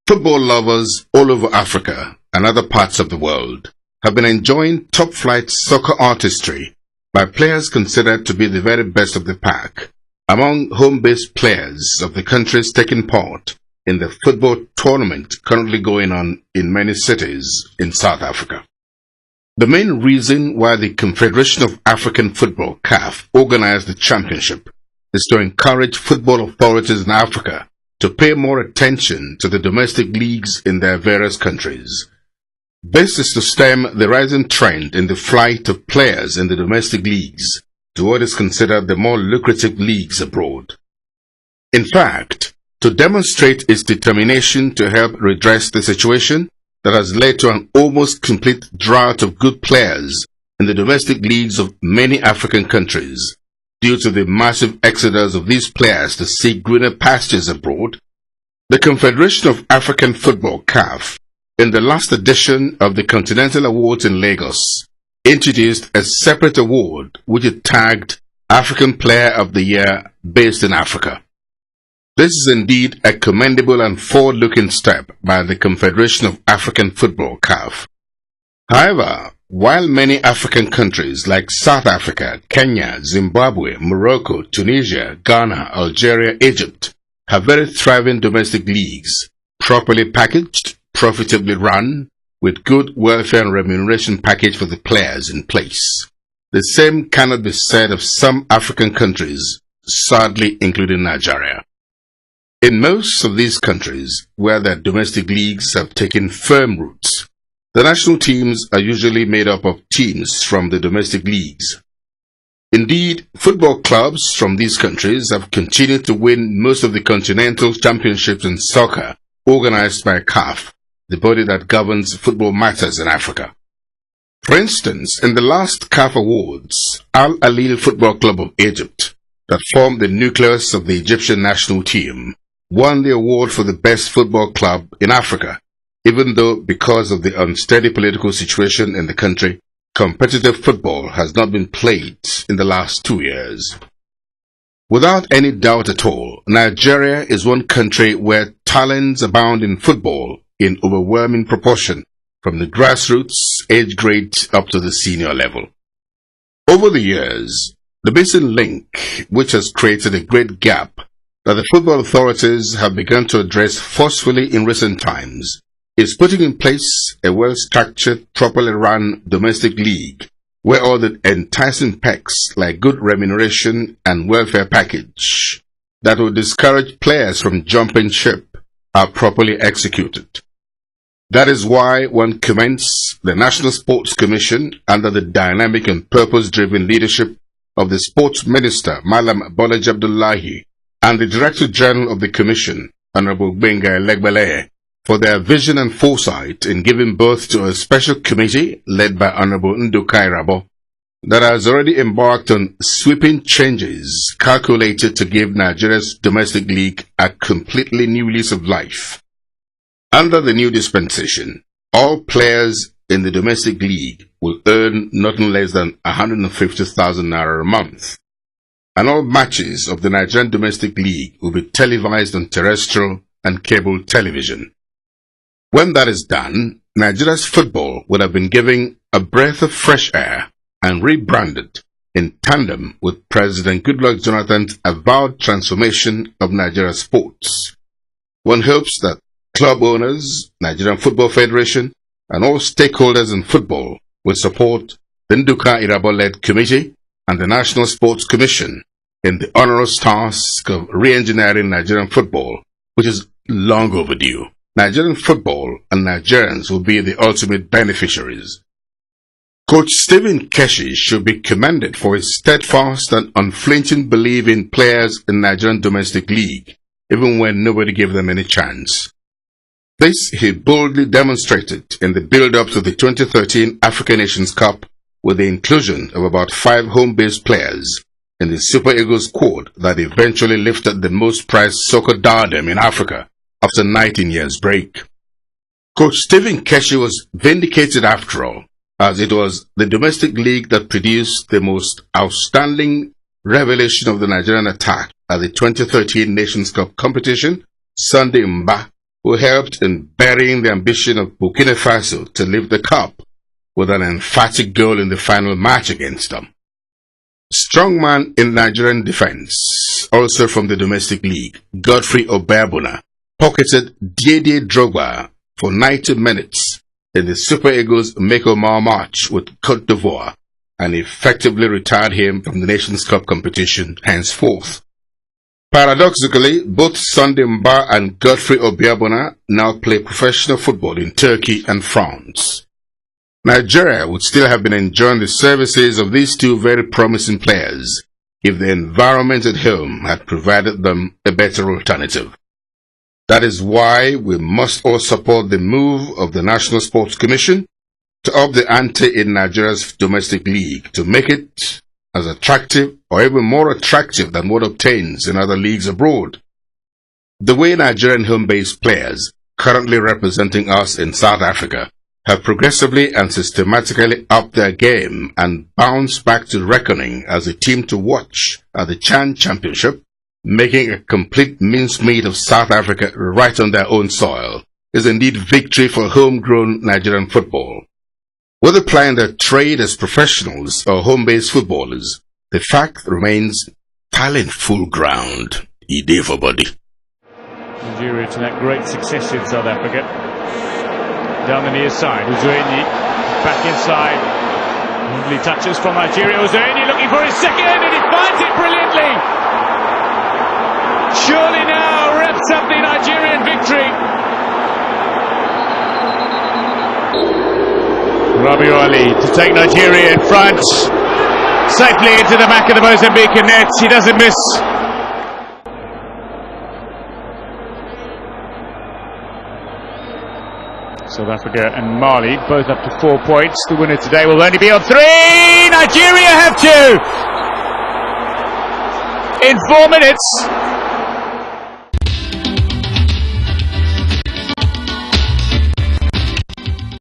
Football lovers all over Africa and other parts of the world have been enjoying top-flight soccer artistry by players considered to be the very best of the pack among home-based players of the countries taking part in the football tournament currently going on in many cities in South Africa. The main reason why the Confederation of African Football (CAF) organized the championship is to encourage football authorities in Africa to pay more attention to the domestic leagues in their various countries. This is to stem the rising trend in the flight of players in the domestic leagues to what is considered the more lucrative leagues abroad. In fact, to demonstrate its determination to help redress the situation that has led to an almost complete drought of good players in the domestic leagues of many African countries, due to the massive exodus of these players to seek greener pastures abroad, the Confederation of African Football (CAF), in the last edition of the Continental Awards in Lagos, introduced a separate award which it tagged African Player of the Year based in Africa. This is indeed a commendable and forward-looking step by the Confederation of African Football (CAF). However, while many African countries like South Africa, Kenya, Zimbabwe, Morocco, Tunisia, Ghana, Algeria, Egypt have very thriving domestic leagues, properly packaged, profitably run, with good welfare and remuneration package for the players in place, the same cannot be said of some African countries, sadly including Nigeria. In most of these countries, where their domestic leagues have taken firm roots, the national teams are usually made up of teams from the domestic leagues. Indeed, football clubs from these countries have continued to win most of the continental championships in soccer organized by CAF, the body that governs football matters in Africa. For instance, in the last CAF Awards, Al Ahly Football Club of Egypt, that formed the nucleus of the Egyptian national team, won the award for the best football club in Africa, even though because of the unsteady political situation in the country, competitive football has not been played in the last 2 years. Without any doubt at all, Nigeria is one country where talents abound in football in overwhelming proportion, from the grassroots age grade up to the senior level. Over the years, the missing link, which has created a great gap that the football authorities have begun to address forcefully in recent times, is putting in place a well-structured, properly run domestic league where all the enticing perks like good remuneration and welfare package that will discourage players from jumping ship are properly executed. That is why one commends the National Sports Commission under the dynamic and purpose-driven leadership of the Sports Minister, Malam Bolaji Abdullahi, and the Director General of the Commission, Honorable Gbenga Elegbeleye, for their vision and foresight in giving birth to a special committee led by Honorable Nduka Irabor that has already embarked on sweeping changes calculated to give Nigeria's domestic league a completely new lease of life. Under the new dispensation, all players in the domestic league will earn nothing less than 150,000 naira a month, and all matches of the Nigerian domestic league will be televised on terrestrial and cable television. When that is done, Nigeria's football would have been given a breath of fresh air and rebranded in tandem with President Goodluck Jonathan's avowed transformation of Nigeria sports. One hopes that club owners, Nigerian Football Federation, and all stakeholders in football will support the Nduka Irabor-led committee and the National Sports Commission in the onerous task of re-engineering Nigerian football, which is long overdue. Nigerian football and Nigerians will be the ultimate beneficiaries. Coach Stephen Keshi should be commended for his steadfast and unflinching belief in players in Nigerian domestic league, even when nobody gave them any chance. This he boldly demonstrated in the build-up to the 2013 African Nations Cup with the inclusion of about 5 home-based players in the Super Eagles squad that eventually lifted the most prized soccer diadem in Africa after 19 years break. Coach Stephen Keshi was vindicated after all, as it was the domestic league that produced the most outstanding revelation of the Nigerian attack at the 2013 Nations Cup competition, Sunday Mba, who helped in burying the ambition of Burkina Faso to lift the cup with an emphatic goal in the final match against them. Strongman in Nigerian defense, also from the domestic league, Godfrey Obiabuna, pocketed Didier Drogba for 90 minutes in the Super Eagles Make-O-Mar match with Cote d'Ivoire and effectively retired him from the Nations Cup competition henceforth. Paradoxically, both Sunday Mba and Godfrey Obiabuna now play professional football in Turkey and France. Nigeria would still have been enjoying the services of these two very promising players if the environment at home had provided them a better alternative. That is why we must all support the move of the National Sports Commission to up the ante in Nigeria's domestic league to make it as attractive or even more attractive than what obtains in other leagues abroad. The way Nigerian home-based players currently representing us in South Africa have progressively and systematically upped their game and bounced back to reckoning as a team to watch at the Chan Championship, making a complete mincemeat of South Africa right on their own soil, is indeed victory for homegrown Nigerian football. Whether plying their trade as professionals or home-based footballers, the fact remains talent full ground. Ide for body. Nigeria to that great success in South Africa. Down the near side, Uzoeni back inside. Lovely touches from Nigeria. Uzoeni looking for his second, and he finds it brilliantly. Surely now wraps up the Nigerian victory. Rabiu Ali to take Nigeria in front, safely into the back of the Mozambican net. He doesn't miss. South Africa and Mali both up to 4 points. The winner today will only be on 3. Nigeria have 2 in 4 minutes.